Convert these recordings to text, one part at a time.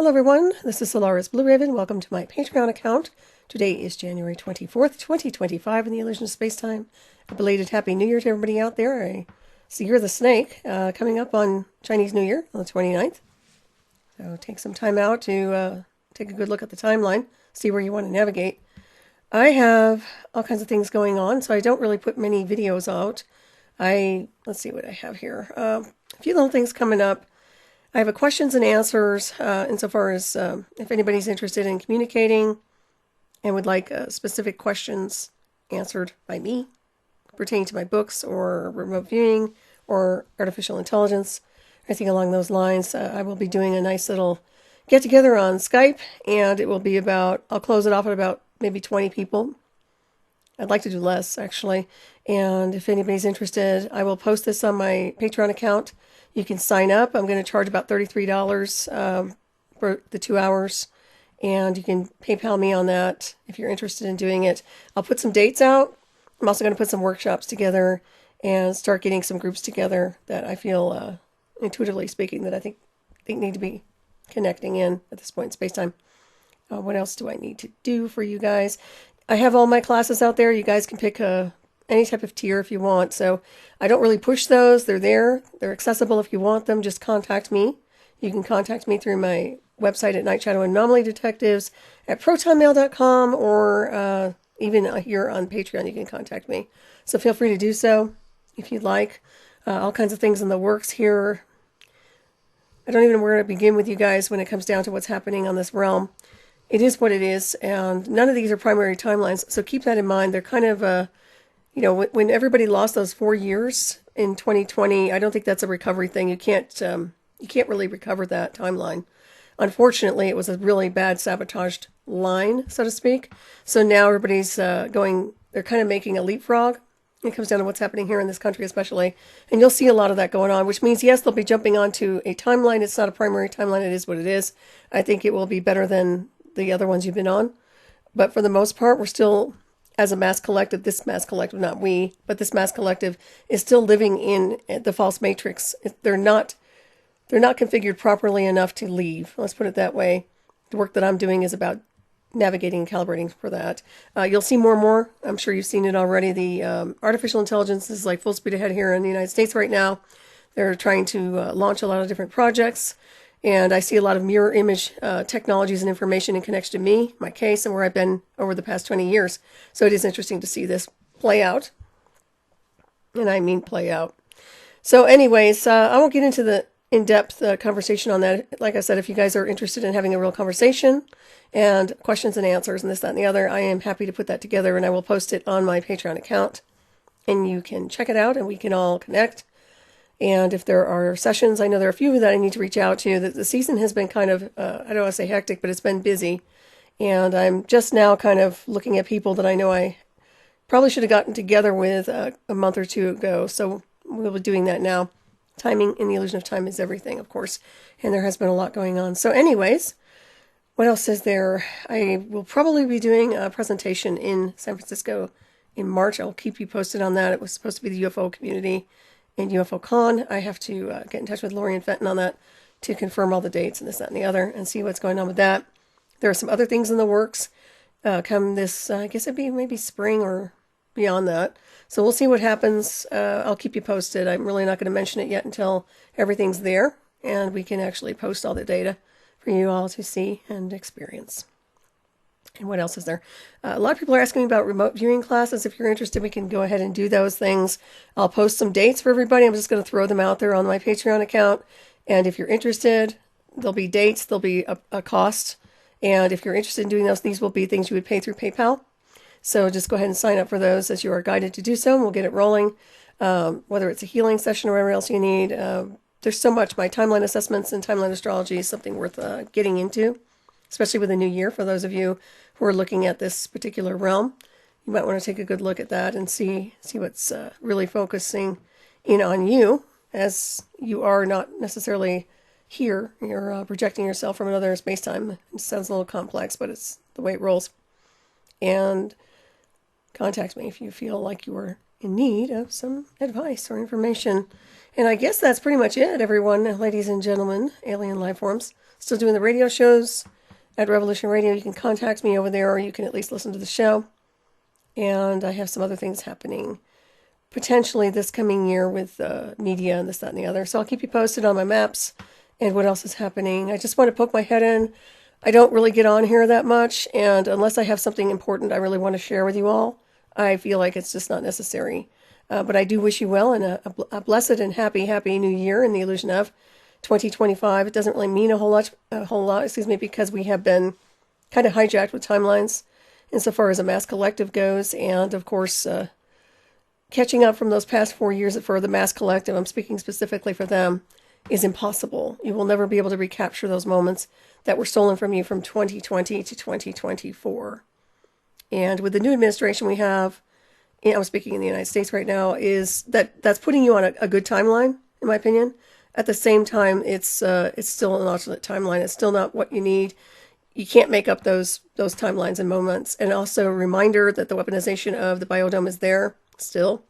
Hello everyone, this is Solaris BlueRaven. Welcome to my Patreon account. Today is January 24th, 2025 in the Illusion of Space-Time. A belated Happy New Year to everybody out there. It's the Year of the Snake coming up on Chinese New Year on the 29th. So take some time out to take a good look at the timeline, see where you want to navigate. I have all kinds of things going on, so I don't really put many videos out. Let's see what I have here. A few little things coming up. I have a questions and answers insofar as if anybody's interested in communicating and would like specific questions answered by me pertaining to my books or remote viewing or artificial intelligence, anything along those lines. I will be doing a nice little get-together on Skype, and it will be I'll close it off at about maybe 20 people. I'd like to do less, actually. And if anybody's interested, I will post this on my Patreon account. You can sign up. I'm going to charge about $33 for the 2 hours. And you can PayPal me on that if you're interested in doing it. I'll put some dates out. I'm also going to put some workshops together and start getting some groups together that I feel, intuitively speaking, that I think need to be connecting in at this point in space-time. What else do I need to do for you guys? I have all my classes out there. You guys can pick any type of tier if you want. So I don't really push those. They're there. They're accessible if you want them. Just contact me. You can contact me through my website at Night Shadow Anomaly Detectives at protonmail.com, or even here on Patreon you can contact me. So feel free to do so if you'd like. All kinds of things in the works here. I don't even know where to begin with you guys when it comes down to what's happening on this realm. It is what it is, and none of these are primary timelines, so keep that in mind. They're kind of, when everybody lost those 4 years in 2020, I don't think that's a recovery thing. You can't really recover that timeline. Unfortunately, it was a really bad sabotaged line, so to speak. So now everybody's they're kind of making a leapfrog. It comes down to what's happening here in this country especially, and you'll see a lot of that going on, which means, yes, they'll be jumping onto a timeline. It's not a primary timeline. It is what it is. I think it will be better than the other ones you've been on. But for the most part, we're still, as a mass collective, this mass collective, not we, but this mass collective is still living in the false matrix. They're not configured properly enough to leave. Let's put it that way. The work that I'm doing is about navigating and calibrating for that. You'll see more and more. I'm sure you've seen it already. The artificial intelligence is like full speed ahead here in the United States right now. They're trying to launch a lot of different projects. And I see a lot of mirror image technologies and information in connection to me, my case, and where I've been over the past 20 years. So it is interesting to see this play out. And I mean play out. So anyways, I won't get into the in-depth conversation on that. Like I said, if you guys are interested in having a real conversation and questions and answers and this, that, and the other, I am happy to put that together, and I will post it on my Patreon account. And you can check it out and we can all connect. And if there are sessions, I know there are a few that I need to reach out to. The season has been kind of, I don't want to say hectic, but it's been busy. And I'm just now kind of looking at people that I know I probably should have gotten together with a month or two ago. So we'll be doing that now. Timing in the illusion of time is everything, of course. And there has been a lot going on. So anyways, what else is there? I will probably be doing a presentation in San Francisco in March. I'll keep you posted on that. It was supposed to be the UFO community and UFO Con. I have to get in touch with Lori and Fenton on that to confirm all the dates and this, that, and the other, and see what's going on with that. There are some other things in the works come this, I guess it'd be maybe spring or beyond that. So we'll see what happens. I'll keep you posted. I'm really not going to mention it yet until everything's there and we can actually post all the data for you all to see and experience. And what else is there? A lot of people are asking me about remote viewing classes. If you're interested, we can go ahead and do those things. I'll post some dates for everybody. I'm just going to throw them out there on my Patreon account. And if you're interested, there'll be dates. There'll be a cost. And if you're interested in doing those, these will be things you would pay through PayPal. So just go ahead and sign up for those as you are guided to do so, and we'll get it rolling. Whether it's a healing session or whatever else you need. There's so much. My timeline assessments and timeline astrology is something worth getting into, especially with the new year. For those of you who are looking at this particular realm, you might want to take a good look at that and see what's really focusing in on you, as you are not necessarily here. You're projecting yourself from another space-time. It sounds a little complex, but it's the way it rolls. And contact me if you feel like you are in need of some advice or information. And I guess that's pretty much it, everyone, ladies and gentlemen, alien life forms. Still doing the radio shows at Revolution Radio. You can contact me over there, or you can at least listen to the show. And I have some other things happening potentially this coming year with media and this, that, and the other. So I'll keep you posted on my maps and what else is happening. I just want to poke my head in. I don't really get on here that much, and unless I have something important I really want to share with you all, I feel like it's just not necessary. But I do wish you well and a blessed and happy new year in the illusion of 2025. It doesn't really mean a whole lot, because we have been kind of hijacked with timelines insofar as a mass collective goes, and of course, catching up from those past 4 years for the mass collective, I'm speaking specifically for them, is impossible. You will never be able to recapture those moments that were stolen from you from 2020 to 2024. And with the new administration we have, I'm speaking in the United States right now, is that's putting you on a good timeline, in my opinion. At the same time, it's still an alternate timeline. It's still not what you need. You can't make up those timelines and moments. And also a reminder that the weaponization of the biodome is there still.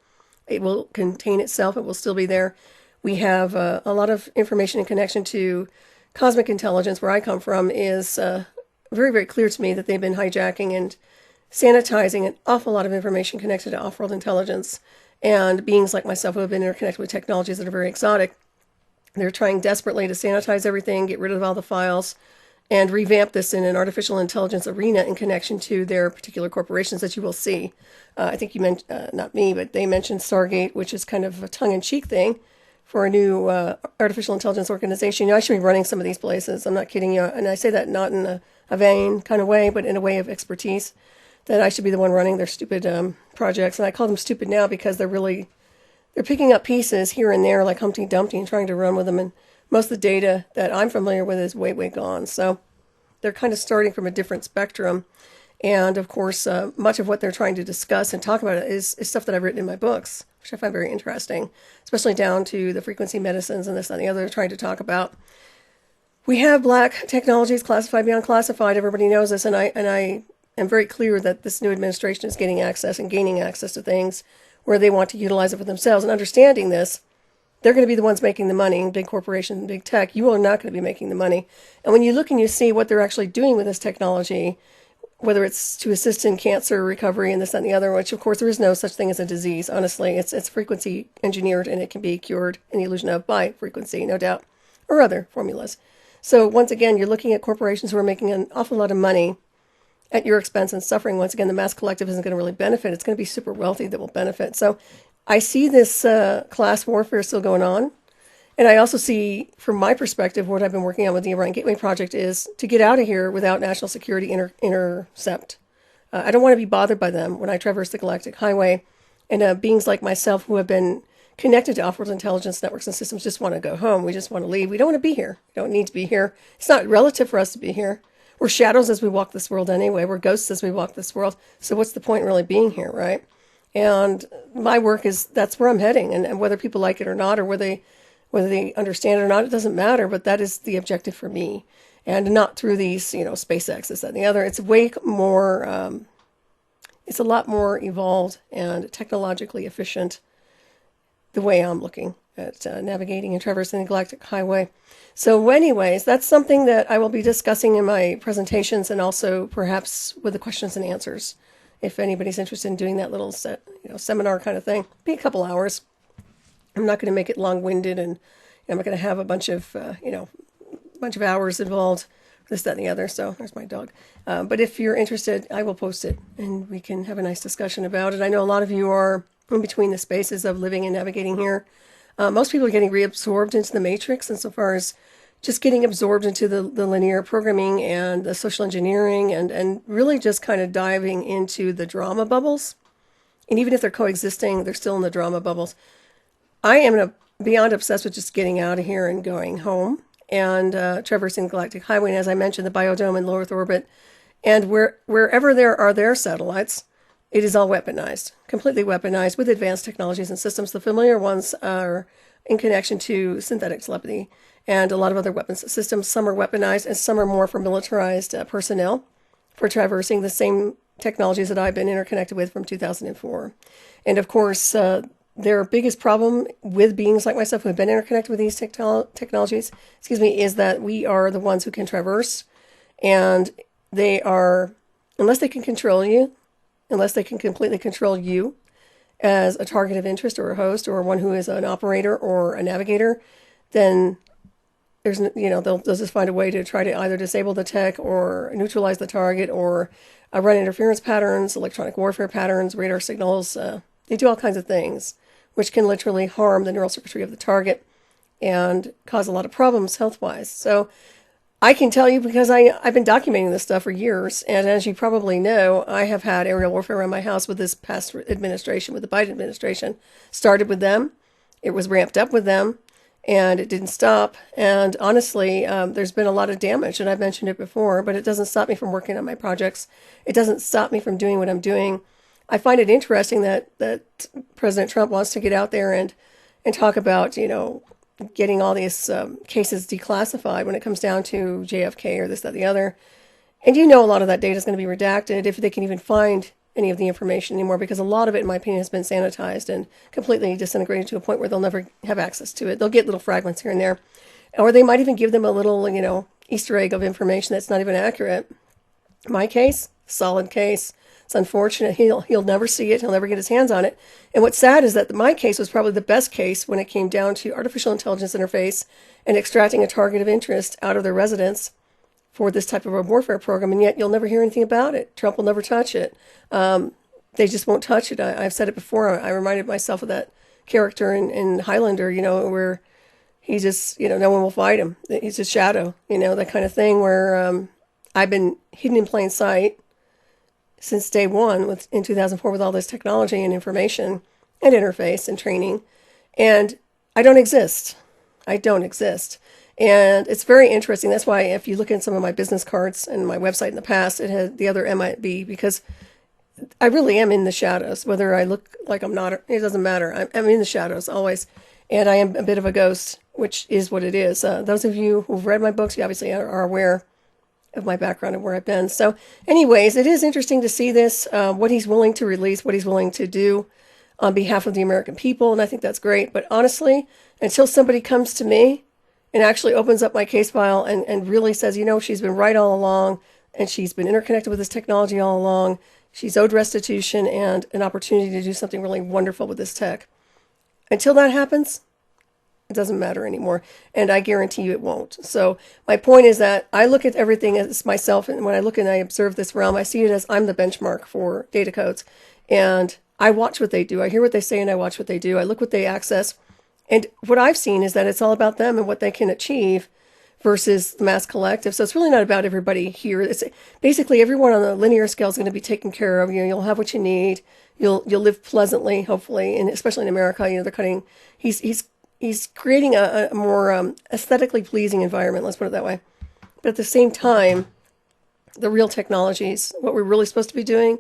It will contain itself. It will still be there. We have a lot of information in connection to cosmic intelligence, where I come from, is very, very clear to me that they've been hijacking and sanitizing an awful lot of information connected to off-world intelligence and beings like myself who have been interconnected with technologies that are very exotic. They're trying desperately to sanitize everything, get rid of all the files, and revamp this in an artificial intelligence arena in connection to their particular corporations that you will see. I think you mentioned, not me, but they mentioned Stargate, which is kind of a tongue-in-cheek thing for a new artificial intelligence organization. I should be running some of these places. I'm not kidding you. And I say that not in a vain kind of way, but in a way of expertise, that I should be the one running their stupid projects. And I call them stupid now because they're picking up pieces here and there like Humpty Dumpty and trying to run with them. And most of the data that I'm familiar with is way, way gone. So they're kind of starting from a different spectrum. And of course, much of what they're trying to discuss and talk about is stuff that I've written in my books, which I find very interesting, especially down to the frequency medicines and this and the other they're trying to talk about. We have black technologies classified beyond classified. Everybody knows this. And I am very clear that this new administration is getting access and gaining access to things where they want to utilize it for themselves. And understanding this, they're going to be the ones making the money, big corporations and big tech. You are not going to be making the money. And when you look and you see what they're actually doing with this technology, whether it's to assist in cancer recovery and this, that, and the other, which of course there is no such thing as a disease, honestly. It's frequency engineered and it can be cured in the illusion of by frequency, no doubt, or other formulas. So once again, you're looking at corporations who are making an awful lot of money at your expense and suffering. Once again, the mass collective isn't going to really benefit. It's going to be super wealthy that will benefit. So I see this class warfare still going on. And I also see, from my perspective, what I've been working on with the Orion Gateway Project is to get out of here without national security intercept. I don't want to be bothered by them when I traverse the galactic highway. And beings like myself who have been connected to off-world intelligence networks and systems just want to go home. We just want to leave. We don't want to be here. We don't need to be here. It's not relative for us to be here. We're shadows as we walk this world anyway. We're ghosts as we walk this world. So what's the point really being here, right? And my work is, that's where I'm heading. And whether people like it or not, or whether they understand it or not, it doesn't matter. But that is the objective for me. And not through these, SpaceX, this, that, and the other. It's way more, it's a lot more evolved and technologically efficient the way I'm looking at navigating and traversing the galactic highway. So anyways, that's something that I will be discussing in my presentations and also perhaps with the questions and answers. If anybody's interested in doing that little seminar kind of thing, be a couple hours. I'm not going to make it long-winded, and I'm not going to have a bunch of hours involved, this, that, and the other. So there's my dog. But if you're interested, I will post it, and we can have a nice discussion about it. I know a lot of you are in between the spaces of living and navigating here. Most people are getting reabsorbed into the matrix insofar as just getting absorbed into the linear programming and the social engineering and really just kind of diving into the drama bubbles. And even if they're coexisting, they're still in the drama bubbles. I am beyond obsessed with just getting out of here and going home and traversing the galactic highway. And as I mentioned, the biodome and low Earth orbit. And wherever there are their satellites, it is all weaponized, completely weaponized with advanced technologies and systems. The familiar ones are in connection to synthetic telepathy and a lot of other weapons systems. Some are weaponized and some are more for militarized personnel for traversing the same technologies that I've been interconnected with from 2004. And of course, their biggest problem with beings like myself who have been interconnected with these technologies, is that we are the ones who can traverse, and they are, unless they can control you, unless they can completely control you as a target of interest or a host or one who is an operator or a navigator, then there's, they'll just find a way to try to either disable the tech or neutralize the target or run interference patterns, electronic warfare patterns, radar signals. They do all kinds of things, which can literally harm the neural circuitry of the target and cause a lot of problems health-wise. So I can tell you, because I've been documenting this stuff for years, and as you probably know, I have had aerial warfare around my house with this past administration, with the Biden administration. Started with them, it was ramped up with them, and it didn't stop. And honestly, there's been a lot of damage, and I've mentioned it before, but it doesn't stop me from working on my projects. It doesn't stop me from doing what I'm doing. I find it interesting that President Trump wants to get out there and talk about, getting all these cases declassified when it comes down to JFK or this, that, the other. And a lot of that data is going to be redacted if they can even find any of the information anymore, because a lot of it, in my opinion, has been sanitized and completely disintegrated to a point where they'll never have access to it. They'll get little fragments here and there, or they might even give them a little, Easter egg of information that's not even accurate. My case, solid case. It's unfortunate. He'll never see it. He'll never get his hands on it. And what's sad is that my case was probably the best case when it came down to artificial intelligence interface and extracting a target of interest out of their residence for this type of a warfare program. And yet you'll never hear anything about it. Trump will never touch it. They just won't touch it. I've said it before. I reminded myself of that character in Highlander, where he just, no one will fight him. He's a shadow, that kind of thing, where I've been hidden in plain sight since day one in 2004 with all this technology and information and interface and training. And I don't exist. I don't exist. And it's very interesting. That's why if you look at some of my business cards and my website in the past, it had the other MIB, because I really am in the shadows. Whether I look like I'm not, it doesn't matter. I'm in the shadows always. And I am a bit of a ghost, which is what it is. Those of you who've read my books, you obviously are aware of my background and where I've been. So anyways, it is interesting to see this, what he's willing to release, what he's willing to do on behalf of the American people. And I think that's great. But honestly, until somebody comes to me and actually opens up my case file and really says, she's been right all along, and she's been interconnected with this technology all along, she's owed restitution and an opportunity to do something really wonderful with this tech. Until that happens, it doesn't matter anymore, and I guarantee you it won't. So my point is that I look at everything as myself, and when I look and I observe this realm, I see it as I'm the benchmark for data codes, and I watch what they do. I hear what they say, and I watch what they do. I look what they access, and what I've seen is that it's all about them and what they can achieve versus the mass collective. So it's really not about everybody here. It's basically everyone on the linear scale is going to be taken care of. You'll have what you need. You'll live pleasantly, hopefully, and especially in America. They're cutting. He's creating a more aesthetically pleasing environment, let's put it that way. But at the same time, the real technologies, what we're really supposed to be doing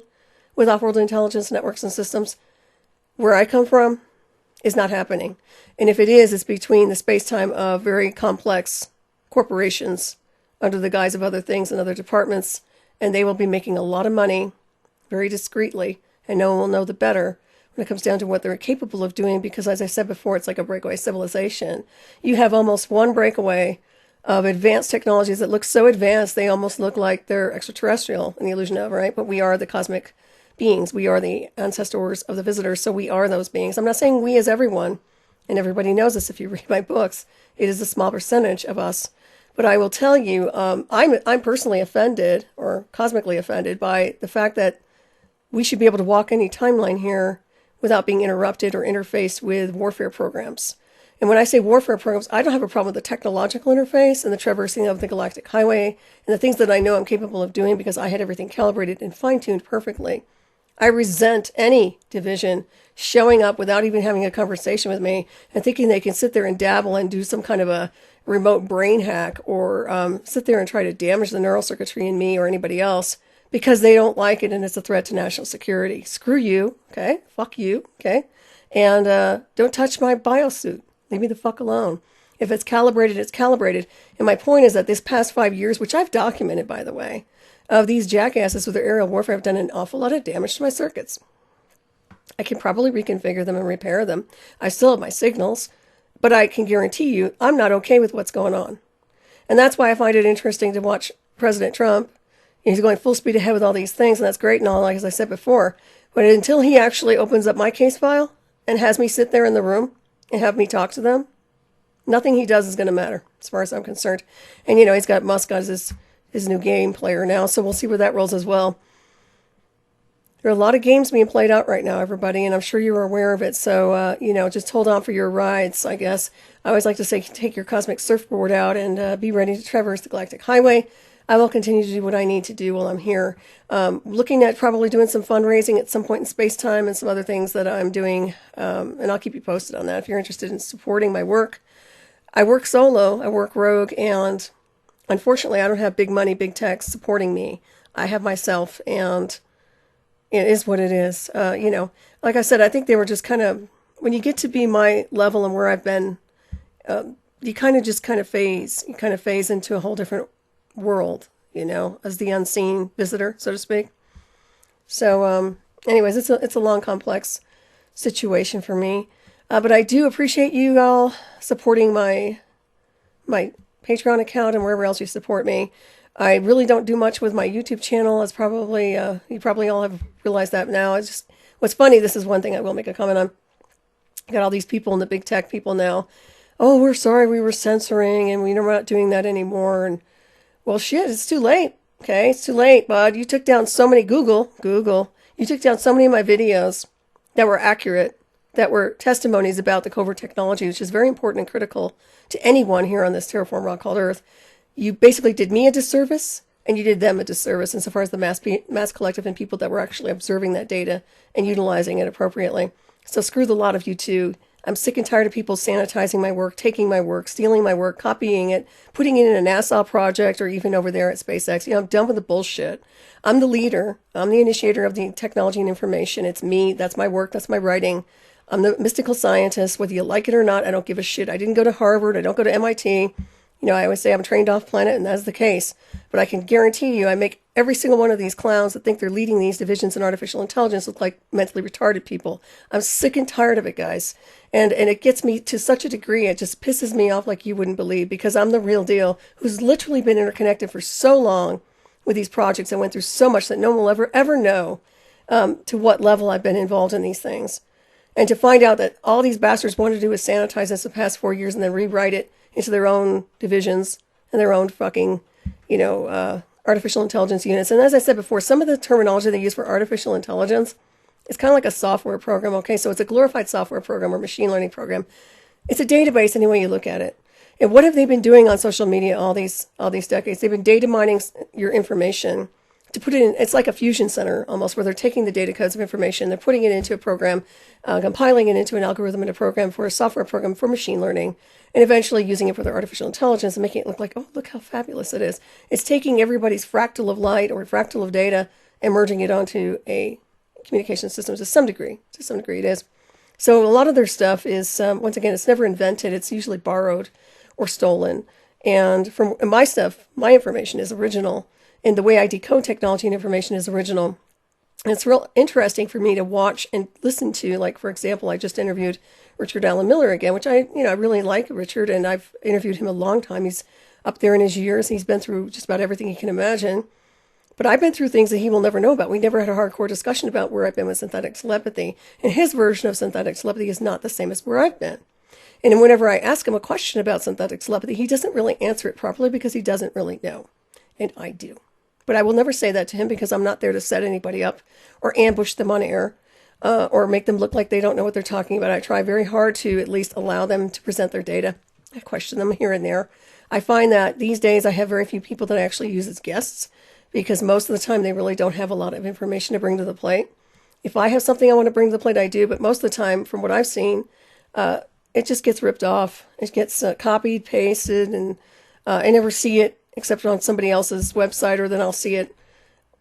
with off-world intelligence networks and systems, where I come from, is not happening. And if it is, it's between the space-time of very complex corporations under the guise of other things and other departments, and they will be making a lot of money very discreetly, and no one will know the better when it comes down to what they're capable of doing, because as I said before, it's like a breakaway civilization. You have almost one breakaway of advanced technologies that look so advanced they almost look like they're extraterrestrial in the illusion of, right? But we are the cosmic beings. We are the ancestors of the visitors, so we are those beings. I'm not saying we as everyone, and everybody knows this if you read my books. It is a small percentage of us. But I will tell you, I'm personally offended, or cosmically offended, by the fact that we should be able to walk any timeline here without being interrupted or interfaced with warfare programs. And when I say warfare programs, I don't have a problem with the technological interface and the traversing of the galactic highway and the things that I know I'm capable of doing because I had everything calibrated and fine-tuned perfectly. I resent any division showing up without even having a conversation with me and thinking they can sit there and dabble and do some kind of a remote brain hack or sit there and try to damage the neural circuitry in me or anybody else because they don't like it and it's a threat to national security. Screw you, okay? Fuck you, okay? And don't touch my biosuit. Leave me the fuck alone. If it's calibrated, it's calibrated. And my point is that this past 5 years, which I've documented, by the way, of these jackasses with their aerial warfare have done an awful lot of damage to my circuits. I can probably reconfigure them and repair them. I still have my signals, but I can guarantee you I'm not okay with what's going on. And that's why I find it interesting to watch President Trump. He's going full speed ahead with all these things, and that's great and all, like as I said before. But until he actually opens up my case file and has me sit there in the room and have me talk to them, nothing he does is going to matter, as far as I'm concerned. And, you know, he's got Musk as his new game player now, so we'll see where that rolls as well. There are a lot of games being played out right now, everybody, and I'm sure you're aware of it. So, you know, just hold on for your rides, I guess. I always like to say, take your cosmic surfboard out and be ready to traverse the galactic highway. I will continue to do what I need to do while I'm here. Looking at probably doing some fundraising at some point in space-time and some other things that I'm doing, and I'll keep you posted on that if you're interested in supporting my work. I work solo, I work rogue, and unfortunately I don't have big money, big tech supporting me. I have myself, and it is what it is. You know, like I said, I think they were just kind of, when you get to be my level and where I've been, you kind of phase. You kind of phase into a whole different world, you know, as the unseen visitor, so to speak. So, anyways, it's a long, complex situation for me. But I do appreciate you all supporting my Patreon account and wherever else you support me. I really don't do much with my YouTube channel, as probably you probably all have realized that now. It's just what's funny. This is one thing I will make a comment on. I got all these people and the big tech people now. Oh, we're sorry, we were censoring, and we're not doing that anymore. And well, shit, it's too late. Okay, it's too late, bud. You took down so many Google. You took down so many of my videos that were accurate, that were testimonies about the covert technology, which is very important and critical to anyone here on this terraform rock called Earth. You basically did me a disservice, and you did them a disservice insofar as the mass collective and people that were actually observing that data and utilizing it appropriately. So screw the lot of you too. I'm sick and tired of people sanitizing my work, taking my work, stealing my work, copying it, putting it in a NASA project or even over there at SpaceX. You know, I'm done with the bullshit. I'm the leader. I'm the initiator of the technology and information. It's me. That's my work. That's my writing. I'm the mystical scientist. Whether you like it or not, I don't give a shit. I didn't go to Harvard. I don't go to MIT. You know, I always say I'm trained off planet, and that's the case. But I can guarantee you I make every single one of these clowns that think they're leading these divisions in artificial intelligence look like mentally retarded people. I'm sick and tired of it, guys. And it gets me to such a degree, it just pisses me off like you wouldn't believe, because I'm the real deal, who's literally been interconnected for so long with these projects and went through so much that no one will ever know to what level I've been involved in these things. And to find out that all these bastards wanted to do is sanitize us the past 4 years and then rewrite it into their own divisions and their own fucking, you know, artificial intelligence units. And as I said before, some of the terminology they use for artificial intelligence is kind of like a software program, okay? So it's a glorified software program or machine learning program. It's a database any way you look at it. And what have they been doing on social media all these decades? They've been data mining your information to put it in. It's like a fusion center almost, where they're taking the data codes of information, they're putting it into a program, compiling it into an algorithm in a program for a software program for machine learning, and eventually using it for their artificial intelligence and making it look like, oh, look how fabulous it is. It's taking everybody's fractal of light or fractal of data and merging it onto a communication system to some degree. To some degree it is. So a lot of their stuff is, once again, it's never invented. It's usually borrowed or stolen. And from my stuff, my information is original. And the way I decode technology and information is original. And it's real interesting for me to watch and listen to. Like, for example, I just interviewed Richard Allen Miller again, which I really like Richard, and I've interviewed him a long time. He's up there in his years. He's been through just about everything you can imagine. But I've been through things that he will never know about. We never had a hardcore discussion about where I've been with synthetic telepathy. And his version of synthetic telepathy is not the same as where I've been. And whenever I ask him a question about synthetic telepathy, he doesn't really answer it properly because he doesn't really know. And I do. But I will never say that to him because I'm not there to set anybody up or ambush them on air or make them look like they don't know what they're talking about. I try very hard to at least allow them to present their data. I question them here and there. I find that these days I have very few people that I actually use as guests because most of the time they really don't have a lot of information to bring to the plate. If I have something I want to bring to the plate, I do. But most of the time, from what I've seen, it just gets ripped off. It gets copied, pasted, and I never see it except on somebody else's website, or then I'll see it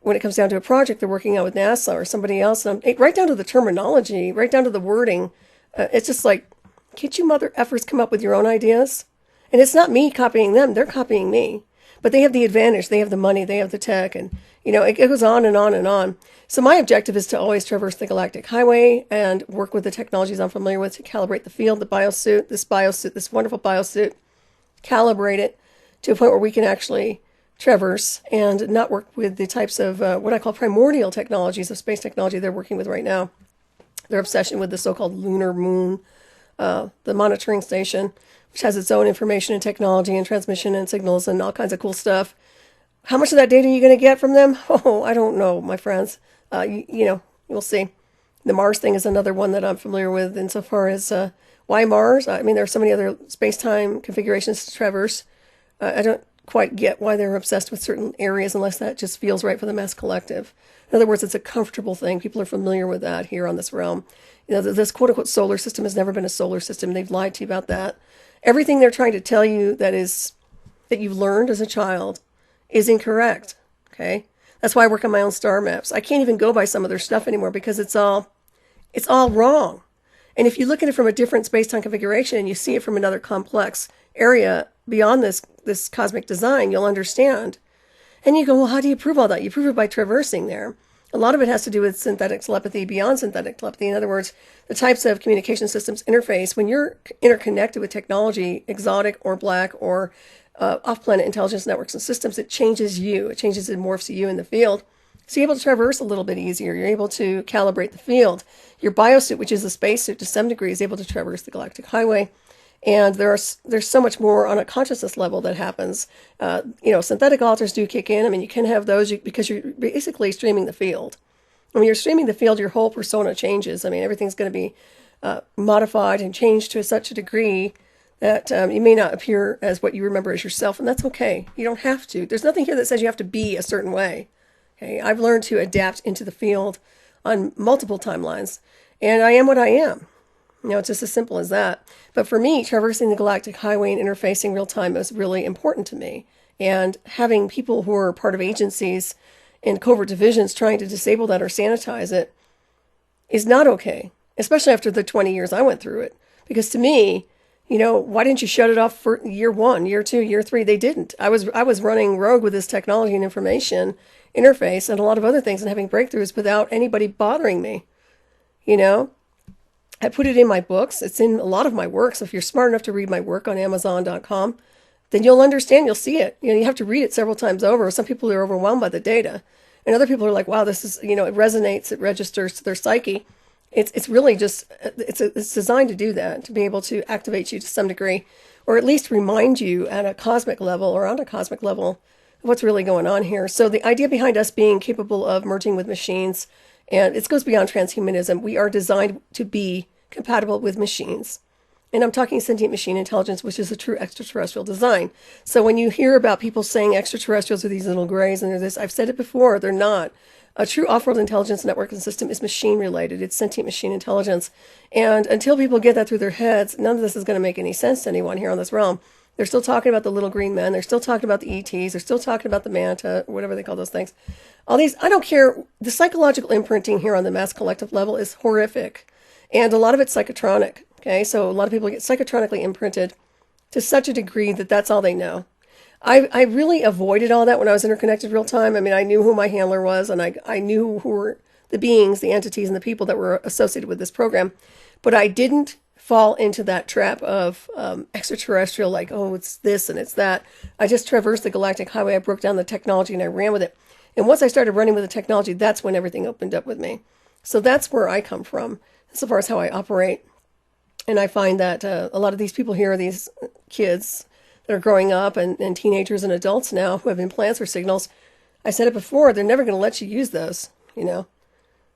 when it comes down to a project they're working on with NASA or somebody else. And right down to the terminology, right down to the wording. It's just like, can't you mother effers come up with your own ideas? And it's not me copying them, they're copying me. But they have the advantage, they have the money, they have the tech, and it goes on and on and on. So my objective is to always traverse the galactic highway and work with the technologies I'm familiar with to calibrate the field, the biosuit, this wonderful biosuit, calibrate it to a point where we can actually traverse and not work with the types of what I call primordial technologies of space technology they're working with right now. Their obsession with the so-called lunar moon, the monitoring station, which has its own information and technology and transmission and signals and all kinds of cool stuff. How much of that data are you going to get from them? Oh, I don't know, my friends. We'll see. The Mars thing is another one that I'm familiar with insofar as why Mars? I mean, there are so many other space-time configurations to traverse. I don't quite get why they're obsessed with certain areas unless that just feels right for the mass collective. In other words, it's a comfortable thing. People are familiar with that here on this realm. This quote-unquote solar system has never been a solar system. They've lied to you about that. Everything they're trying to tell you that you've learned as a child is incorrect, okay? That's why I work on my own star maps. I can't even go by some of their stuff anymore because it's all wrong. And if you look at it from a different space-time configuration and you see it from another complex area beyond this cosmic design, you'll understand. And you go, well, how do you prove all that? You prove it by traversing there. A lot of it has to do with synthetic telepathy, beyond synthetic telepathy. In other words, the types of communication systems interface. When you're interconnected with technology, exotic or black or off-planet intelligence networks and systems, it changes you. It changes and morphs you in the field. So you're able to traverse a little bit easier. You're able to calibrate the field. Your biosuit, which is a spacesuit to some degree, is able to traverse the galactic highway. And there's so much more on a consciousness level that happens. Synthetic alters do kick in. I mean, you can have those because you're basically streaming the field. When you're streaming the field, your whole persona changes. I mean, everything's going to be modified and changed to such a degree that you may not appear as what you remember as yourself, and that's okay. You don't have to. There's nothing here that says you have to be a certain way. Okay, I've learned to adapt into the field on multiple timelines, and I am what I am. It's just as simple as that. But for me, traversing the galactic highway and interfacing real time is really important to me. And having people who are part of agencies and covert divisions trying to disable that or sanitize it is not okay, especially after the 20 years I went through it. Because to me, why didn't you shut it off for year 1, year 2, year 3? They didn't. I was running rogue with this technology and information interface and a lot of other things and having breakthroughs without anybody bothering me. I put it in my books. It's in a lot of my work. So if you're smart enough to read my work on Amazon.com, then you'll understand, you'll see it. You have to read it several times over. Some people are overwhelmed by the data. And other people are like, wow, this is, it resonates, it registers to their psyche. It's really just, it's designed to do that, to be able to activate you to some degree, or at least remind you at a cosmic level or on a cosmic level of what's really going on here. So the idea behind us being capable of merging with machines, and it goes beyond transhumanism. We are designed to be compatible with machines. And I'm talking sentient machine intelligence, which is a true extraterrestrial design. So when you hear about people saying extraterrestrials are these little grays and they're this, I've said it before, they're not. A true off-world intelligence network and system is machine-related. It's sentient machine intelligence. And until people get that through their heads, none of this is going to make any sense to anyone here on this realm. They're still talking about the little green men. They're still talking about the ETs. They're still talking about the manta, whatever they call those things. All these, I don't care. The psychological imprinting here on the mass collective level is horrific. And a lot of it's psychotronic. Okay, so a lot of people get psychotronically imprinted to such a degree that that's all they know. I really avoided all that when I was interconnected real time. I mean, I knew who my handler was, and I knew who were the beings, the entities, and the people that were associated with this program. But I didn't fall into that trap of extraterrestrial, like, oh, it's this and it's that. I just traversed the galactic highway. I broke down the technology and I ran with it. And once I started running with the technology, that's when everything opened up with me. So that's where I come from, as far as how I operate. And I find that a lot of these people here, these kids that are growing up and teenagers and adults now who have implants or signals, I said it before, they're never going to let you use those, They're not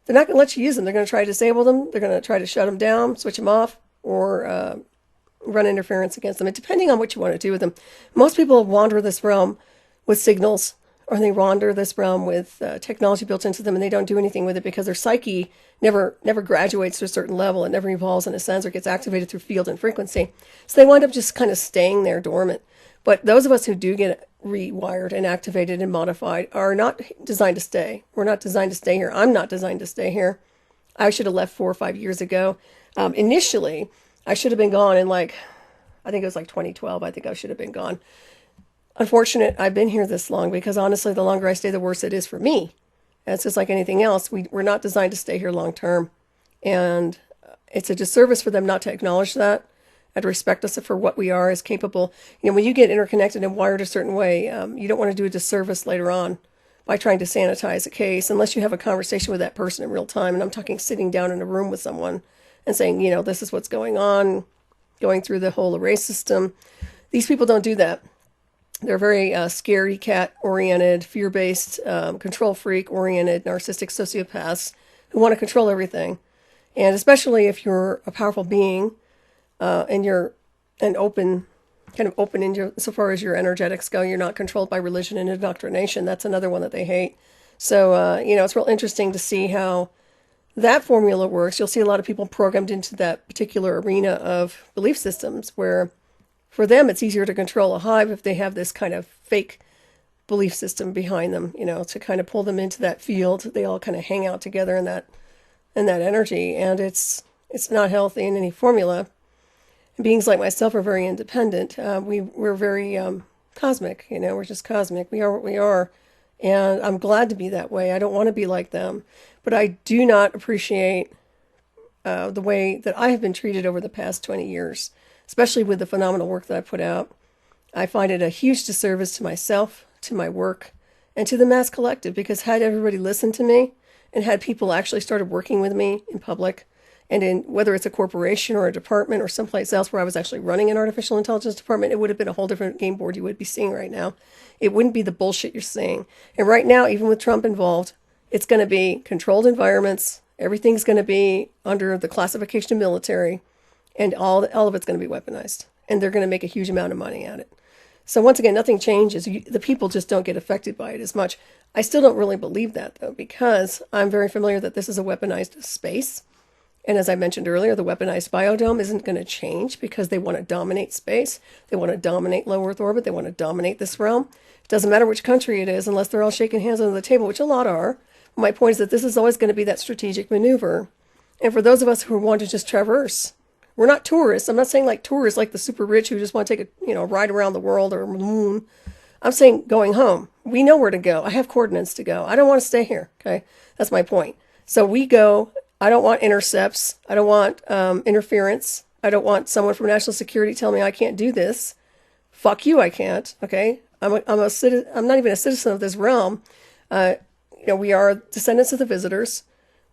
going to let you use them. They're going to try to disable them. They're going to try to shut them down, switch them off, or run interference against them. And depending on what you want to do with them. Most people wander this realm with signals, or they wander this realm with technology built into them, and they don't do anything with it because their psyche never graduates to a certain level. It never evolves and ascends or gets activated through field and frequency. So they wind up just kind of staying there dormant. But those of us who do get rewired and activated and modified are not designed to stay. We're not designed to stay here. I'm not designed to stay here. I should have left 4 or 5 years ago. Initially, I should have been gone in I think it was like 2012. I think I should have been gone. Unfortunate I've been here this long, because honestly, the longer I stay, the worse it is for me. And it's just like anything else. We're not designed to stay here long term. And it's a disservice for them not to acknowledge that and to respect us for what we are as capable. You know, when you get interconnected and wired a certain way, you don't want to do a disservice later on by trying to sanitize a case, unless you have a conversation with that person in real time. And I'm talking sitting down in a room with someone and saying, you know, this is what's going on, going through the whole array system. These people don't do that. They're very scaredy cat oriented, fear-based, control freak oriented, narcissistic sociopaths who want to control everything. And especially if you're a powerful being, and you're kind of open in your, so far as your energetics go, you're not controlled by religion and indoctrination. That's another one that they hate. So, you know, it's real interesting to see how that formula works. You'll see a lot of people programmed into that particular arena of belief systems, where for them it's easier to control a hive if they have this kind of fake belief system behind them, you know, to kind of pull them into that field. They all kind of hang out together in that energy, and it's not healthy in any formula. Beings like myself are very independent. We're very cosmic, you know, we're just cosmic. We are what we are. And I'm glad to be that way. I don't want to be like them. But I do not appreciate the way that I have been treated over the past 20 years, especially with the phenomenal work that I put out. I find it a huge disservice to myself, to my work, and to the mass collective, because had everybody listened to me and had people actually started working with me in public, and in whether it's a corporation or a department or someplace else where I was actually running an artificial intelligence department, it would have been a whole different game board you would be seeing right now. It wouldn't be the bullshit you're seeing. And right now, even with Trump involved, it's going to be controlled environments. Everything's going to be under the classification of military, and all of it's going to be weaponized. And they're going to make a huge amount of money at it. So once again, nothing changes. The people just don't get affected by it as much. I still don't really believe that, though, because I'm very familiar that this is a weaponized space. And as I mentioned earlier, the weaponized biodome isn't going to change because they want to dominate space. They want to dominate low Earth orbit. They want to dominate this realm. It doesn't matter which country it is, unless they're all shaking hands under the table, which a lot are. My point is that this is always going to be that strategic maneuver. And for those of us who want to just traverse, we're not tourists. I'm not saying like tourists, like the super rich who just want to take a ride around the world or the moon. I'm saying going home. We know where to go. I have coordinates to go. I don't want to stay here. Okay, that's my point. So we go. I don't want intercepts. I don't want interference. I don't want someone from national security telling me I can't do this. Fuck you, I can't. Okay, I'm not even a citizen of this realm. We are descendants of the visitors.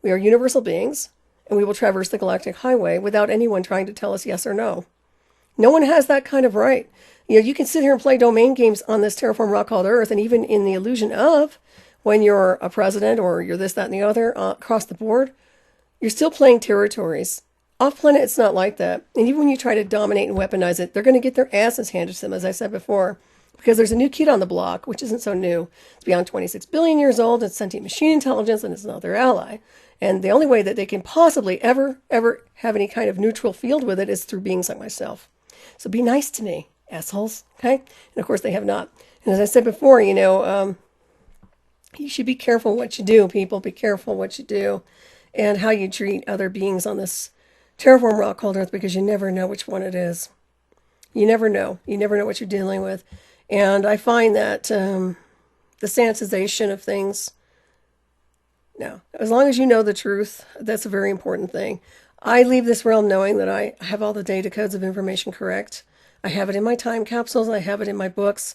We are universal beings, and we will traverse the galactic highway without anyone trying to tell us yes or no. No one has that kind of right. You can sit here and play domain games on this terraform rock called Earth, and even in the illusion of when you're a president or you're this, that, and the other across the board, you're still playing territories. Off planet, it's not like that. And even when you try to dominate and weaponize it, they're going to get their asses handed to them, as I said before, because there's a new kid on the block, which isn't so new. It's beyond 26 billion years old. It's sentient machine intelligence, and it's not their ally. And the only way that they can possibly ever have any kind of neutral field with it is through beings like myself. So be nice to me, assholes. Okay? And of course, they have not. And as I said before, you should be careful what you do, people. Be careful what you do. And how you treat other beings on this terraform rock called Earth, because you never know which one it is. You never know. You never know what you're dealing with. And I find that the sanitization of things, no. As long as you know the truth, that's a very important thing. I leave this realm knowing that I have all the data codes of information correct. I have it in my time capsules. I have it in my books.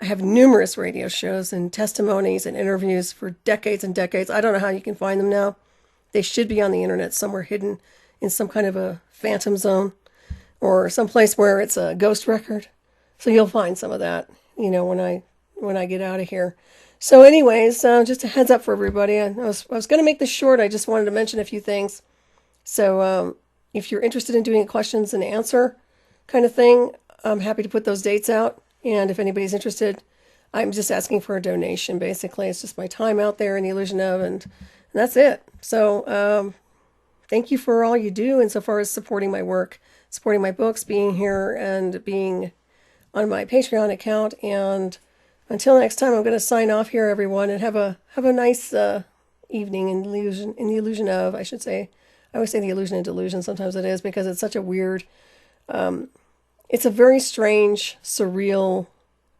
I have numerous radio shows and testimonies and interviews for decades and decades. I don't know how you can find them now. They should be on the internet somewhere hidden in some kind of a phantom zone or someplace where it's a ghost record. So you'll find some of that, when I get out of here. So anyways, just a heads up for everybody. I was going to make this short. I just wanted to mention a few things. So if you're interested in doing a questions and answer kind of thing, I'm happy to put those dates out. And if anybody's interested, I'm just asking for a donation, basically. It's just my time out there in the illusion of, and that's it. So thank you for all you do insofar as supporting my work, supporting my books, being here, and being on my Patreon account. And until next time, I'm going to sign off here, everyone, and have a nice evening in the illusion of, I should say. I always say the illusion and delusion. Sometimes it is, because it's such a weird It's a very strange, surreal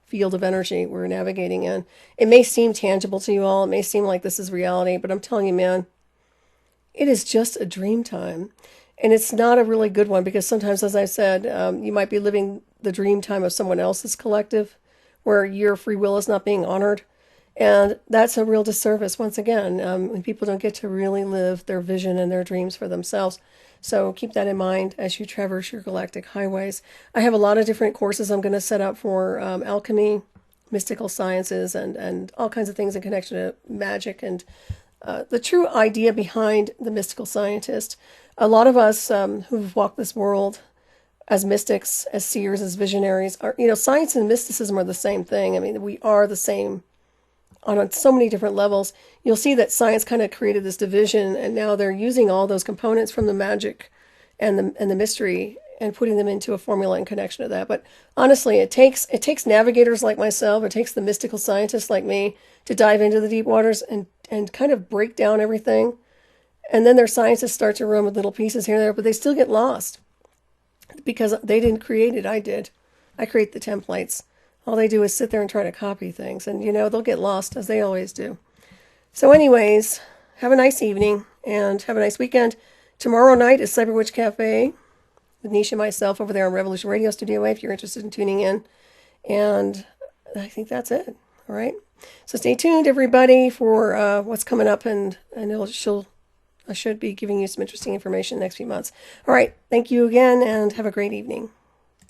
field of energy we're navigating in. It may seem tangible to you all. It may seem like this is reality, but I'm telling you, man, it is just a dream time. And it's not a really good one because sometimes, as I said, you might be living the dream time of someone else's collective where your free will is not being honored. And that's a real disservice, once again, when people don't get to really live their vision and their dreams for themselves. So keep that in mind as you traverse your galactic highways. I have a lot of different courses I'm going to set up for alchemy, mystical sciences, and all kinds of things in connection to magic and the true idea behind the mystical scientist. A lot of us who've walked this world as mystics, as seers, as visionaries, are, science and mysticism are the same thing. I mean, we are the same on so many different levels. You'll see that science kind of created this division, and now they're using all those components from the magic and the mystery and putting them into a formula in connection to that. But honestly, it takes navigators like myself, it takes the mystical scientists like me to dive into the deep waters and kind of break down everything. And then their scientists start to run with little pieces here and there, but they still get lost because they didn't create it. I did. I create the templates. All they do is sit there and try to copy things, and they'll get lost, as they always do. So anyways, have a nice evening and have a nice weekend. Tomorrow night is Cyber Witch Cafe with Nisha and myself over there on Revolution Radio Studio A if you're interested in tuning in. And I think that's it. All right. So stay tuned, everybody, for what's coming up, and I know I should be giving you some interesting information next few months. All right. Thank you again, and have a great evening.